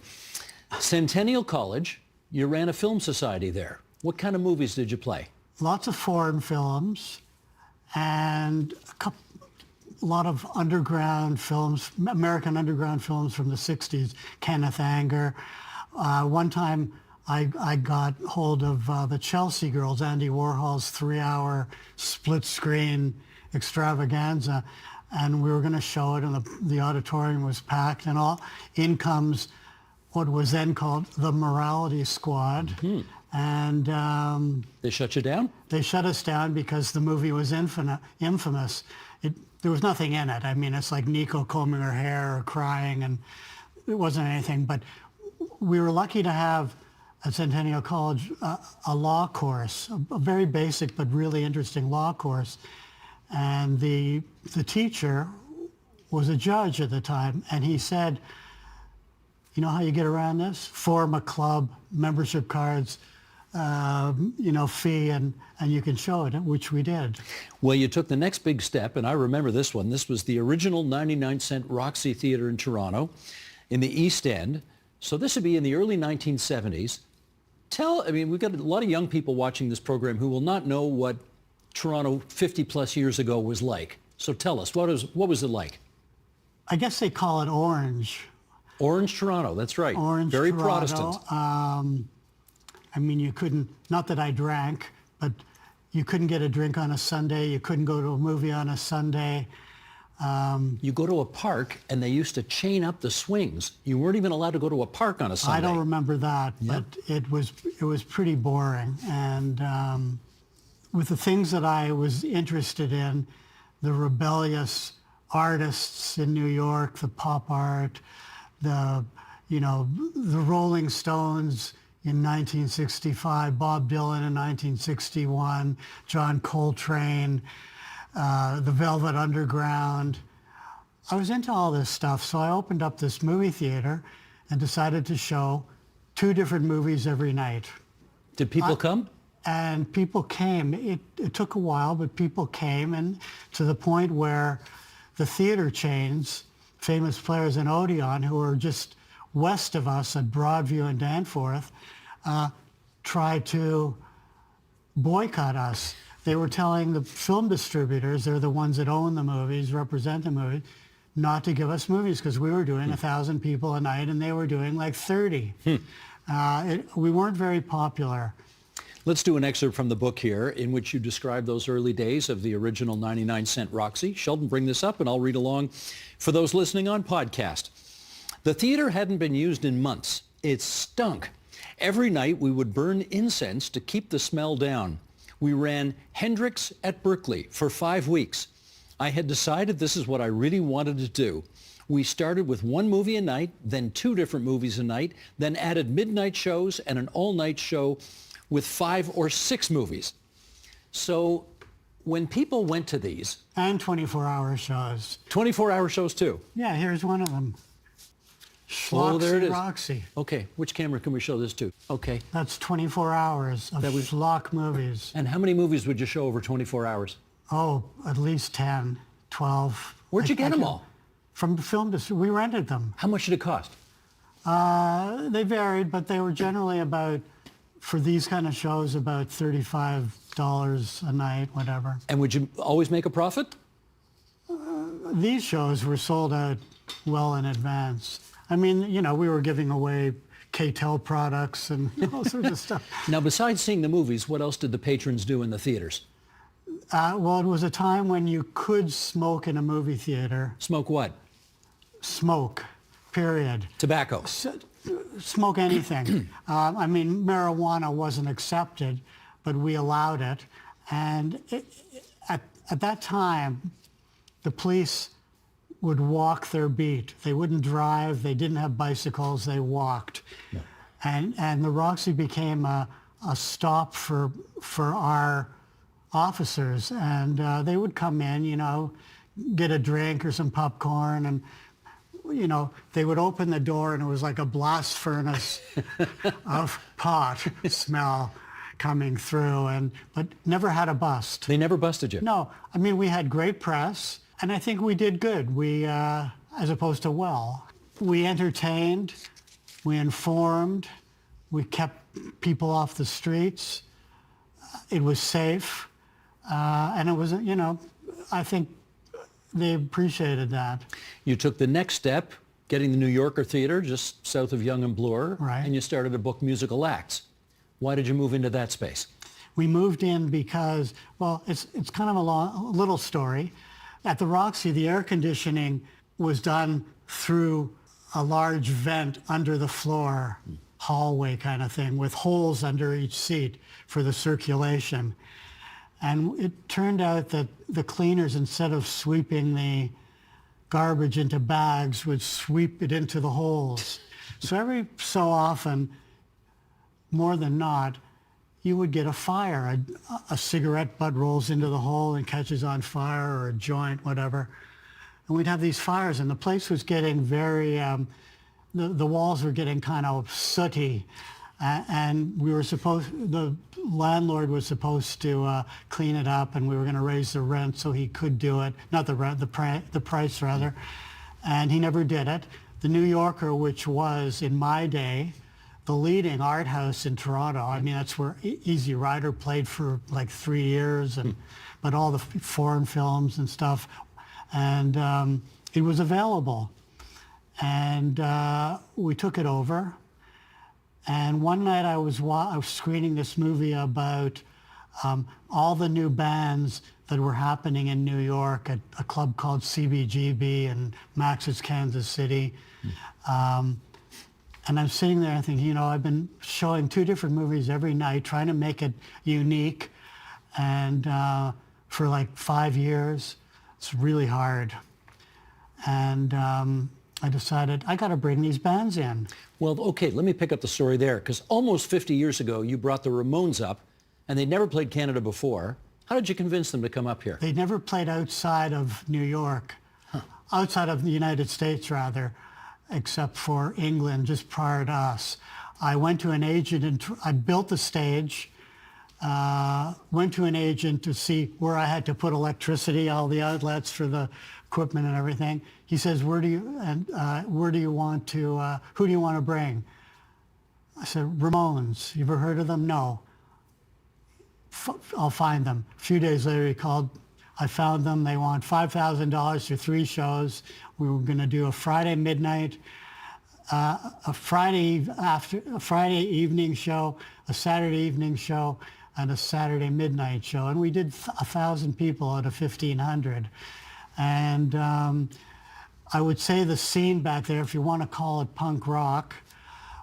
Speaker 2: Centennial College, you ran a film society there. What kind of movies did you play?
Speaker 6: Lots of foreign films and a lot of underground films, American underground films from the 60s, Kenneth Anger. One time I got hold of the Chelsea Girls, Andy Warhol's 3-hour split screen extravaganza, and we were going to show it, and the auditorium was packed, and in comes what was then called the Morality Squad. Mm-hmm. And
Speaker 2: they shut you down?
Speaker 6: They shut us down because the movie was infamous. There was nothing in it. I mean, it's like Nico combing her hair or crying, and it wasn't anything. But we were lucky to have at Centennial College a law course, a very basic but really interesting law course. And the teacher was a judge at the time, and he said, you know how you get around this? Form a club, membership cards, fee, and you can show it, which we did.
Speaker 2: Well, you took the next big step, and I remember this one. This was the original 99-cent Roxy Theatre in Toronto in the East End. So this would be in the early 1970s. We've got a lot of young people watching this program who will not know what Toronto 50 plus years ago was like. So tell us, what was it like?
Speaker 6: I guess they call it Orange.
Speaker 2: Orange Toronto, that's right.
Speaker 6: Orange
Speaker 2: Very
Speaker 6: Toronto.
Speaker 2: Protestant.
Speaker 6: You couldn't, not that I drank, but you couldn't get a drink on a Sunday. You couldn't go to a movie on a Sunday.
Speaker 2: You go to a park, and they used to chain up the swings. You weren't even allowed to go to a park on a Sunday.
Speaker 6: I don't remember that,
Speaker 2: Yep.
Speaker 6: but it was pretty boring. And with the things that I was interested in, the rebellious artists in New York, the pop art, the Rolling Stones in 1965, Bob Dylan in 1961, John Coltrane, the Velvet Underground. I was into all this stuff, so I opened up this movie theater and decided to show 2 different movies every night.
Speaker 2: Did people come?
Speaker 6: And people came. It took a while, but people came, and to the point where the theater chains, Famous Players and Odeon, who are just west of us at Broadview and Danforth, tried to boycott us. They were telling the film distributors, they're the ones that own the movies, represent the movies, not to give us movies because we were doing 1,000 people a night and they were doing like 30. We weren't very popular.
Speaker 2: Let's do an excerpt from the book here in which you describe those early days of the original 99-cent Roxy. Sheldon, bring this up and I'll read along for those listening on podcast. The theater hadn't been used in months. It stunk. Every night we would burn incense to keep the smell down. We ran Hendrix at Berkeley for 5 weeks. I had decided this is what I really wanted to do. We started with 1 movie a night, then 2 different movies a night, then added midnight shows and an all-night show with 5 or 6 movies. So when people went to these...
Speaker 6: And 24-hour shows.
Speaker 2: 24-hour shows too?
Speaker 6: Yeah, here's one of them.
Speaker 2: Oh, there it is.
Speaker 6: Roxy.
Speaker 2: Okay, which camera can we show this to? Okay.
Speaker 6: That's 24 hours of schlock movies.
Speaker 2: And how many movies would you show over 24 hours?
Speaker 6: Oh, at least 10, 12.
Speaker 2: Where'd you get them all?
Speaker 6: From the film district. We rented them.
Speaker 2: How much did it cost?
Speaker 6: They varied, but they were generally about, for these kind of shows, about $35 a night, whatever.
Speaker 2: And would you always make a profit?
Speaker 6: These shows were sold out well in advance. I mean, you know, we were giving away K-Tel products and all sorts of stuff.
Speaker 2: Now, besides seeing the movies, what else did the patrons do in the theaters?
Speaker 6: Well, it was a time when you could smoke in a movie theater.
Speaker 2: Smoke what?
Speaker 6: Smoke, period.
Speaker 2: Tobacco.
Speaker 6: Smoke anything. I mean, marijuana wasn't accepted, but we allowed it. And at that time, the police would walk their beat. They wouldn't drive. They didn't have bicycles. They walked. Yeah. And the Roxy became a stop for our officers. And they would come in, you know, get a drink or some popcorn. And, you know, they would open the door and it was like a blast furnace of pot smell coming through. But never had a bust.
Speaker 2: They never busted you?
Speaker 6: No. I mean, we had great press. And I think we did good. We, as opposed to well, we entertained, we informed, we kept people off the streets. It was safe, and it was, you know, I think they appreciated that.
Speaker 2: You took the next step, getting the New Yorker Theater just south of Yonge and Bloor,
Speaker 6: right.
Speaker 2: And you started to book musical acts. Why did you move into that space?
Speaker 6: We moved in because, well, it's kind of a little story. At the Roxy, the air conditioning was done through a large vent under the floor, hallway kind of thing, with holes under each seat for the circulation. And it turned out that the cleaners, instead of sweeping the garbage into bags, would sweep it into the holes. So every so often, more than not, you would get a fire. A cigarette butt rolls into the hole and catches on fire, or a joint, whatever. And we'd have these fires, and the place was getting very, the walls were getting kind of sooty. And the landlord was supposed to clean it up, and we were going to raise the rent so he could do it. Not the rent, the price rather. And he never did it. The New Yorker, which was, in my day, the leading art house in Toronto. I mean, that's where Easy Rider played for like 3 years, but all the foreign films and stuff. And it was available. And we took it over. And one night I was screening this movie about all the new bands that were happening in New York at a club called CBGB in Max's Kansas City. And I'm sitting there and thinking, you know, I've been showing 2 different movies every night, trying to make it unique. And for like 5 years, it's really hard. And I decided I got to bring these bands in.
Speaker 2: Well, okay, let me pick up the story there, because almost 50 years ago, you brought the Ramones up, and they'd never played Canada before. How did you convince them to come up here?
Speaker 6: They never played outside of New York, outside of the United States, rather, except for England, just prior to us. I went to an agent, and I built the stage, went to an agent to see where I had to put electricity, all the outlets for the equipment and everything. He says, who do you want to bring? I said, Ramones. You ever heard of them? No. I'll find them. A few days later, he called. I found them. They want $5,000 for 3 shows. We were going to do a Friday midnight, a Friday evening show, a Saturday evening show, and a Saturday midnight show. And we did 1,000 people out of 1,500. And I would say the scene back there, if you want to call it punk rock,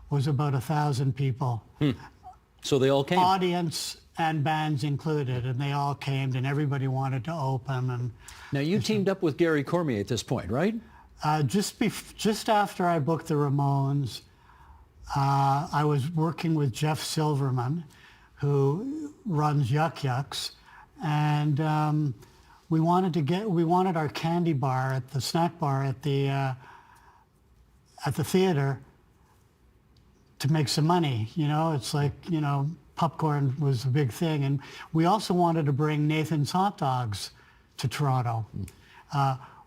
Speaker 6: was about 1,000 people.
Speaker 2: So they all came?
Speaker 6: Audience and bands included, and they all came, and everybody wanted to open. And
Speaker 2: Now, you teamed up with Gary Cormier at this point, right?
Speaker 6: just after I booked the Ramones, I was working with Jeff Silverman, who runs Yuck Yucks, and we wanted our candy bar at the snack bar at the theater to make some money. You know, it's like, you know, popcorn was a big thing. And we also wanted to bring Nathan's Hot Dogs to Toronto,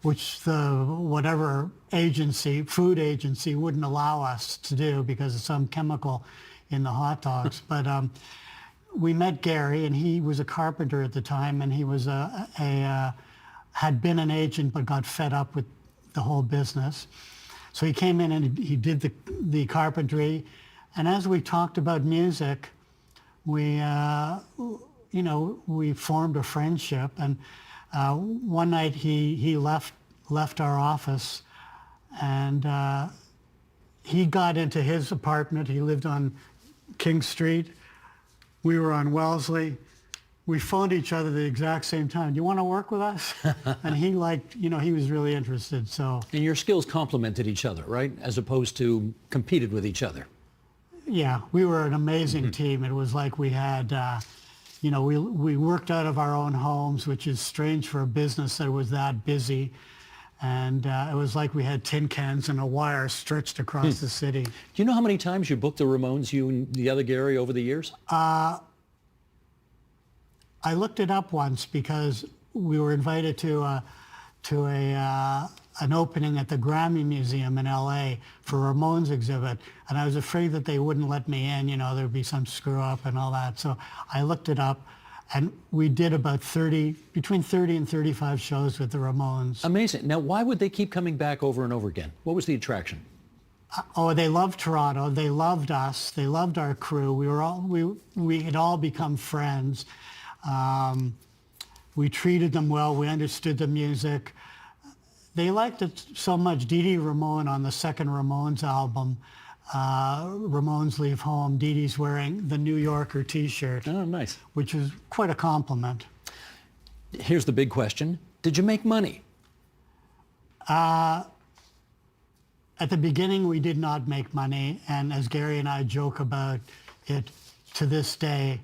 Speaker 6: which the whatever food agency wouldn't allow us to do because of some chemical in the hot dogs. But we met Gary, and he was a carpenter at the time, and he was had been an agent but got fed up with the whole business. So he came in and he did the carpentry. And as we talked about music, we formed a friendship. And one night he left our office, and he got into his apartment. He lived on King Street. We were on Wellesley. We phoned each other the exact same time. Do you want to work with us? And he he was really interested. So.
Speaker 2: And your skills complemented each other, right? As opposed to competed with each other.
Speaker 6: Yeah, we were an amazing team. It was like we had, we worked out of our own homes, which is strange for a business that was that busy. And it was like we had tin cans and a wire stretched across the city.
Speaker 2: Do you know how many times you booked the Ramones, you and the other Gary, over the years?
Speaker 6: I looked it up once because we were invited to an opening at the Grammy Museum in LA for a Ramones exhibit, and I was afraid that they wouldn't let me in. You know, there'd be some screw up and all that. So I looked it up, and we did about between 30 and 35 shows with the Ramones.
Speaker 2: Amazing. Now, why would they keep coming back over and over again? What was the attraction?
Speaker 6: They loved Toronto. They loved us. They loved our crew. We had all become friends. We treated them well. We understood the music. They liked it so much. Dee Dee Ramone on the second Ramones album, Ramones Leave Home, Dee Dee's wearing the New Yorker t-shirt.
Speaker 2: Oh, nice.
Speaker 6: Which is quite a compliment.
Speaker 2: Here's the big question. Did you make money?
Speaker 6: At the beginning, we did not make money. And as Gary and I joke about it to this day,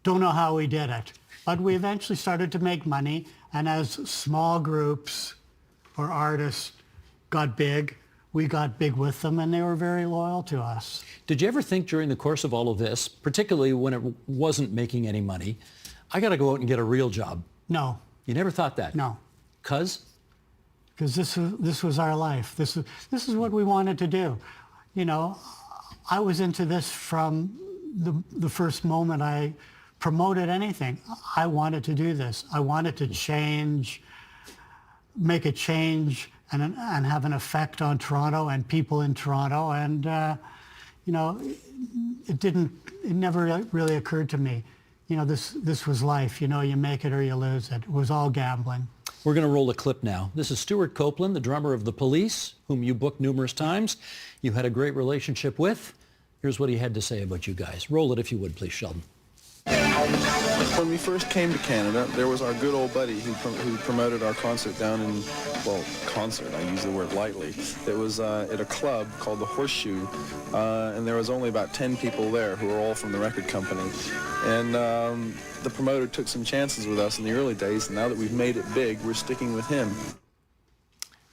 Speaker 6: don't know how we did it. But we eventually started to make money. And as small groups or artists got big, we got big with them, and they were very loyal to us.
Speaker 2: Did you ever think during the course of all of this, particularly when it wasn't making any money, I got to go out and get a real job?
Speaker 6: No.
Speaker 2: You never thought that?
Speaker 6: No.
Speaker 2: 'Cause?
Speaker 6: Because this was our life. This is what we wanted to do. You know, I was into this from the first moment I promoted anything. I wanted to do this. I wanted to make a change and have an effect on Toronto and people in Toronto. And, it never really occurred to me. You know, this was life. You know, you make it or you lose it. It was all gambling.
Speaker 2: We're going to roll a clip now. This is Stuart Copeland, the drummer of The Police, whom you booked numerous times. You had a great relationship with. Here's what he had to say about you guys. Roll it if you would, please, Sheldon.
Speaker 7: When we first came to Canada, there was our good old buddy who promoted our concert down in, concert, I use the word lightly. It was at a club called the Horseshoe, and there was only about 10 people there who were all from the record company. And the promoter took some chances with us in the early days, and now that we've made it big, we're sticking with him.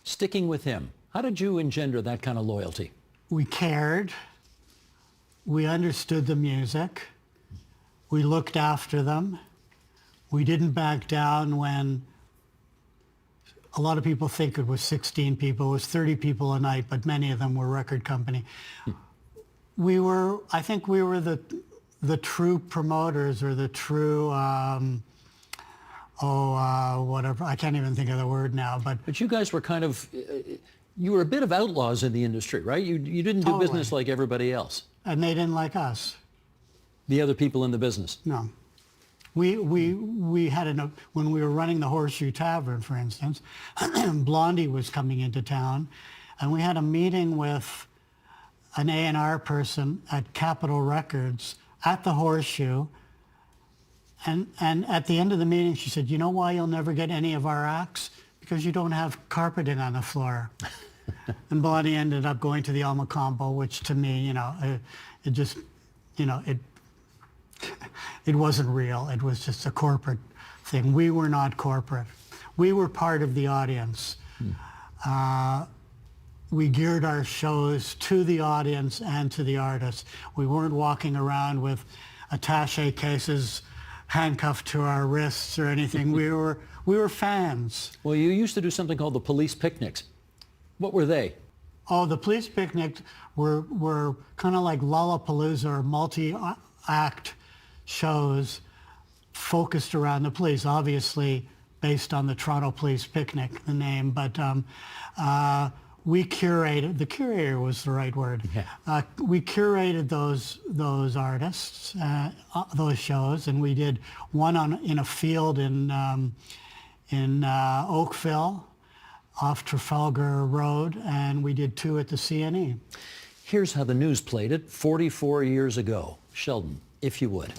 Speaker 2: Sticking with him. How did you engender that kind of loyalty?
Speaker 6: We cared. We understood the music. We looked after them. We didn't back down when a lot of people think it was 16 people. It was 30 people a night, but many of them were record company. I think we were the the true promoters or the true, whatever, I can't even think of the word now, but
Speaker 2: you guys were kind of, you were a bit of outlaws in the industry, right? You didn't do
Speaker 6: Totally.
Speaker 2: business like everybody else,
Speaker 6: and they didn't like us.
Speaker 2: the other people in the business.
Speaker 6: No. We had when we were running the Horseshoe Tavern, for instance, Blondie was coming into town, and we had a meeting with an A&R person at Capitol Records at the Horseshoe, and at the end of the meeting she said, "You know why you'll never get any of our acts? Because you don't have carpeting on the floor." And Blondie ended up going to the Alma Combo, which to me, it just, it wasn't real. It was just a corporate thing. We were not corporate. We were part of the audience. We geared our shows to the audience and to the artists. We weren't walking around with attaché cases handcuffed to our wrists or anything. We were fans.
Speaker 2: Well, you used to do something called the police picnics. What were they?
Speaker 6: Oh, the police picnic were kind of like Lollapalooza or multi-act shows focused around the police, obviously based on the Toronto Police Picnic, the name, but we curated, the curator was the right word.
Speaker 2: Yeah.
Speaker 6: We curated those artists, those shows, and we did one in a field in Oakville, off Trafalgar Road, and we did 2 at the CNE.
Speaker 2: Here's how the news played it 44 years ago. Sheldon, if you would.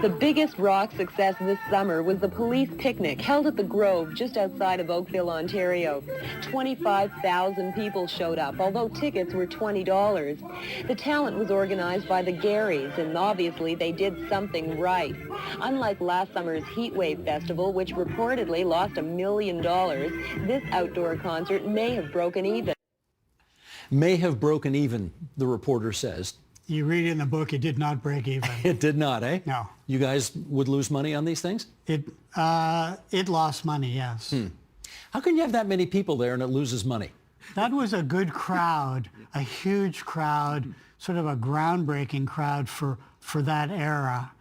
Speaker 8: The biggest rock success this summer was the police picnic held at the Grove just outside of Oakville, Ontario. 25,000 people showed up, although tickets were $20. The talent was organized by the Garys, and obviously they did something right. Unlike last summer's Heatwave Festival, which reportedly lost $1 million, this outdoor concert may have broken even.
Speaker 2: May have broken even, the reporter says.
Speaker 6: You read in the book, it did not break even.
Speaker 2: It did not, eh?
Speaker 6: No.
Speaker 2: You guys would lose money on these things?
Speaker 6: It lost money, yes.
Speaker 2: How can you have that many people there and it loses money?
Speaker 6: That was a good crowd, a huge crowd, sort of a groundbreaking crowd for that era.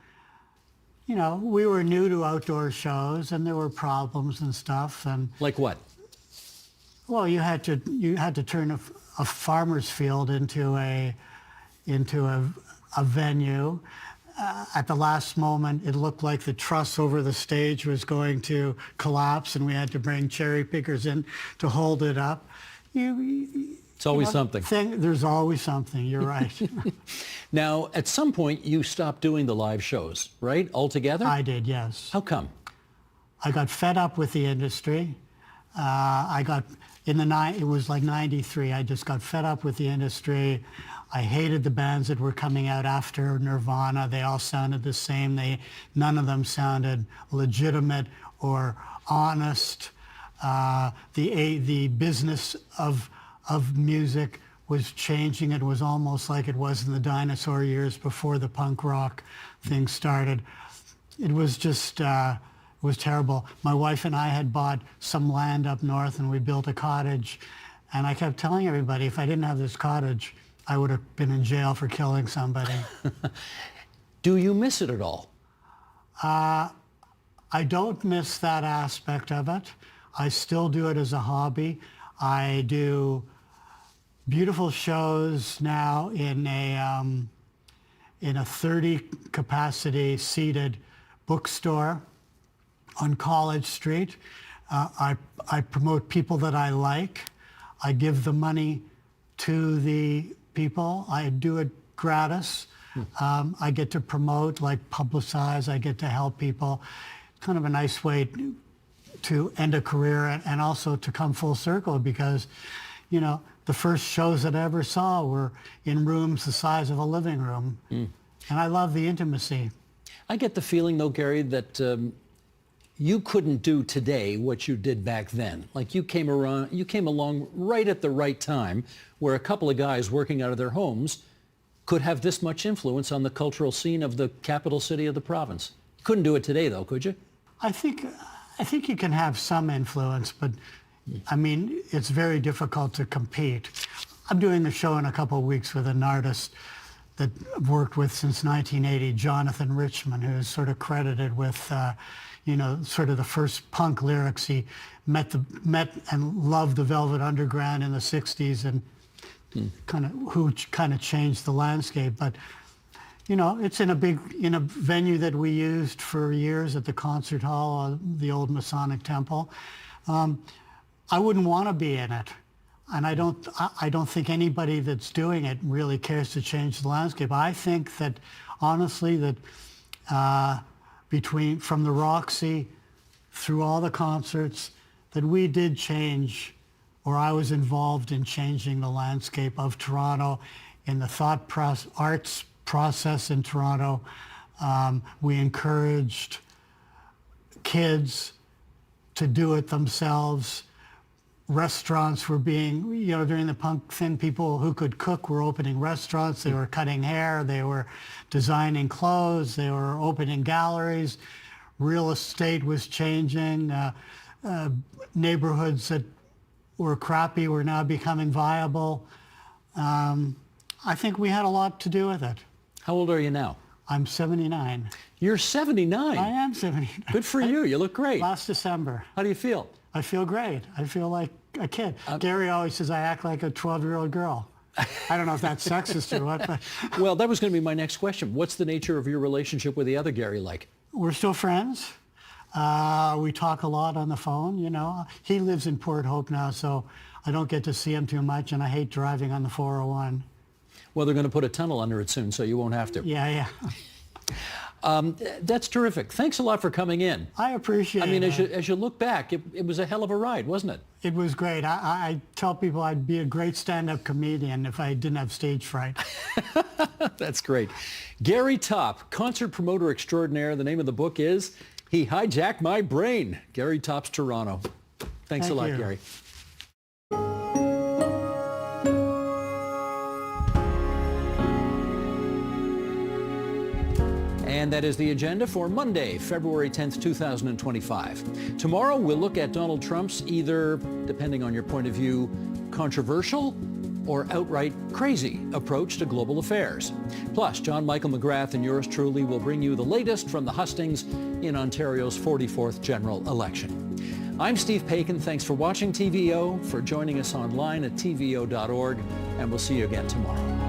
Speaker 6: You know, we were new to outdoor shows and there were problems and stuff. And
Speaker 2: Like what?
Speaker 6: well, you had to turn a farmer's field into a venue. At the last moment, it looked like the truss over the stage was going to collapse, and we had to bring cherry pickers in to hold it up.
Speaker 2: It's always something.
Speaker 6: There's always something, you're right.
Speaker 2: Now, at some point, you stopped doing the live shows, right? Altogether?
Speaker 6: I did, yes.
Speaker 2: How come?
Speaker 6: I got fed up with the industry. It was like 93, I just got fed up with the industry. I hated the bands that were coming out after Nirvana. They all sounded the same. None of them sounded legitimate or honest. The business of music was changing. It was almost like it was in the dinosaur years before the punk rock thing started. It was just, it was terrible. My wife and I had bought some land up north and we built a cottage. And I kept telling everybody, if I didn't have this cottage, I would have been in jail for killing somebody.
Speaker 2: Do you miss it at all?
Speaker 6: I don't miss that aspect of it. I still do it as a hobby. I do beautiful shows now in a 30 capacity seated bookstore on College Street. I promote people that I like. I give the money to the people. I do it gratis. I get to promote, like publicize. I get to help people. It's kind of a nice way to end a career and also to come full circle because, you know, the first shows that I ever saw were in rooms the size of a living room. And I love the intimacy.
Speaker 2: I get the feeling, though, Gary, that you couldn't do today what you did back then. Like you came along right at the right time where a couple of guys working out of their homes could have this much influence on the cultural scene of the capital city of the province. Couldn't do it today, though, could you?
Speaker 6: I think you can have some influence, but I mean, it's very difficult to compete. I'm doing a show in a couple of weeks with an artist that I've worked with since 1980, Jonathan Richman, who's sort of credited with, sort of the first punk lyrics. He met and loved the Velvet Underground in the 60s and who kind of changed the landscape. But, it's in a venue that we used for years at the concert hall, the old Masonic Temple. I wouldn't want to be in it. And I don't think anybody that's doing it really cares to change the landscape. I think that, honestly, that from the Roxy through all the concerts, that we did change, or I was involved in changing the landscape of Toronto in the arts process in Toronto. We encouraged kids to do it themselves. Restaurants were being, during the punk thing, people who could cook were opening restaurants. They were cutting hair. They were designing clothes. They were opening galleries. Real estate was changing. Neighborhoods that were crappy were now becoming viable. I think we had a lot to do with it.
Speaker 2: How old are you now?
Speaker 6: I'm 79.
Speaker 2: You're 79?
Speaker 6: I am 79.
Speaker 2: Good for you. You look great.
Speaker 6: Last December.
Speaker 2: How do you feel?
Speaker 6: I feel great. I feel like a kid. Gary always says I act like a 12-year-old girl. I don't know if that's sexist or what, but...
Speaker 2: Well, that was going to be my next question. What's the nature of your relationship with the other Gary like?
Speaker 6: We're still friends. We talk a lot on the phone, He lives in Port Hope now, so I don't get to see him too much, and I hate driving on the 401.
Speaker 2: Well, they're going to put a tunnel under it soon, so you won't have to.
Speaker 6: Yeah.
Speaker 2: That's terrific. Thanks a lot for coming in.
Speaker 6: I appreciate it.
Speaker 2: I mean, as you look back, it was a hell of a ride, wasn't it?
Speaker 6: It was great. I tell people I'd be a great stand-up comedian if I didn't have stage fright.
Speaker 2: That's great. Gary Topp, concert promoter extraordinaire. The name of the book is He Hijacked My Brain. Gary Topp's Toronto. Thanks a lot,
Speaker 6: you.
Speaker 2: Gary. And that is the agenda for Monday, February 10th, 2025. Tomorrow, we'll look at Donald Trump's either, depending on your point of view, controversial or outright crazy approach to global affairs. Plus, John Michael McGrath and yours truly will bring you the latest from the hustings in Ontario's 44th general election. I'm Steve Paikin. Thanks for watching TVO, for joining us online at tvo.org, and we'll see you again tomorrow.